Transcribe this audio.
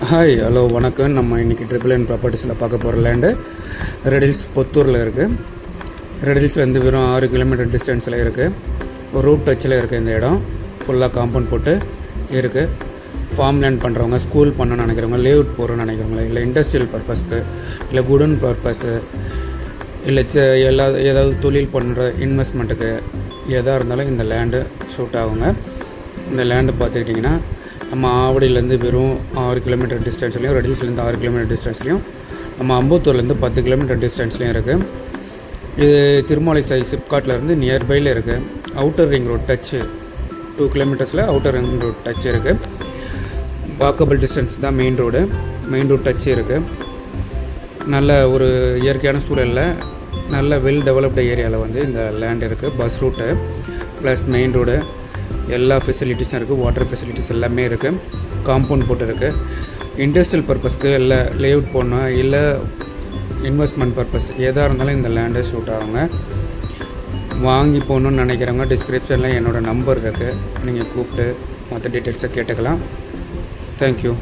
Hi hello வணக்கம். நம்ம இன்றைக்கி ட்ரிபிள் என் ப்ராப்பர்ட்டிஸில் பார்க்க போகிற லேண்டு ரெடில்ஸ் பொத்தூரில் இருக்குது. ரெடில்ஸ்லேருந்து வெறும் 6 கிலோமீட்டர் டிஸ்டன்ஸில் இருக்குது. ஒரு ரூட் டச்சில் இருக்குது. இந்த இடம் ஃபுல்லாக காம்பவுண்ட் போட்டு இருக்குது. ஃபார்ம் லேண்ட் பண்ணுறவங்க, ஸ்கூல் பண்ணணும்னு நினைக்கிறவங்க, லேஅவுட் போகிறோன்னு நினைக்கிறவங்க, இல்லை இண்டஸ்ட்ரியல் பர்பஸ்க்கு, இல்லை குடன் பர்பஸ்ஸு, இல்லை ஏதாவது தொழில் பண்ணுற இன்வெஸ்ட்மெண்ட்டுக்கு எதாக இருந்தாலும் இந்த லேண்டு சூட் ஆகுங்க. இந்த லேண்டு பார்த்துக்கிட்டிங்கன்னா நம்ம ஆவடியிலேருந்து வெறும் 6 கிலோமீட்டர் டிஸ்டன்ஸ்லையும், ரெடில்ஸ்லேருந்து 6 கிலோமீட்டர் டிஸ்டன்ஸ்லையும், நம்ம அம்பத்தூர்லேருந்து 10 கிலோமீட்டர் டிஸ்டன்ஸ்லையும் இருக்குது. இது திருமாலை சிப்காட்லேருந்து நியர்பையில் இருக்குது. அவுட்டர் ரிங் ரோட் டச்சு 2 கிலோமீட்டர்ஸில் அவுட்டர் ரிங் ரோட் டச் இருக்குது. வாக்கபிள் டிஸ்டன்ஸ் தான் மெயின் ரோட் டச்சு இருக்குது. நல்ல ஒரு இயற்கையான சூழலில் நல்ல வெல் டெவலப்டு ஏரியாவில் வந்து இந்த லேண்ட் இருக்குது. Bus route plus main road எல்லா ஃபெசிலிட்டிஸும் இருக்குது. வாட்டர் ஃபெசிலிட்டிஸ் எல்லாமே இருக்குது. காம்பவுண்ட் போட்டு இருக்குது. இண்டஸ்ட்ரியல் பர்பஸ்க்கு இல்லை லேஅவுட் போடணும், இல்லை இன்வெஸ்ட்மெண்ட் பர்பஸ் எதாக இருந்தாலும் இந்த லேண்டை ஷூட் ஆகுங்க. வாங்கி போகணுன்னு நினைக்கிறவங்க டிஸ்கிரிப்ஷனில் என்னோடய நம்பர் இருக்குது. நீங்கள் கூப்பிட்டு மற்ற டீட்டெயில்ஸை கேட்டுக்கலாம். தேங்க்யூ.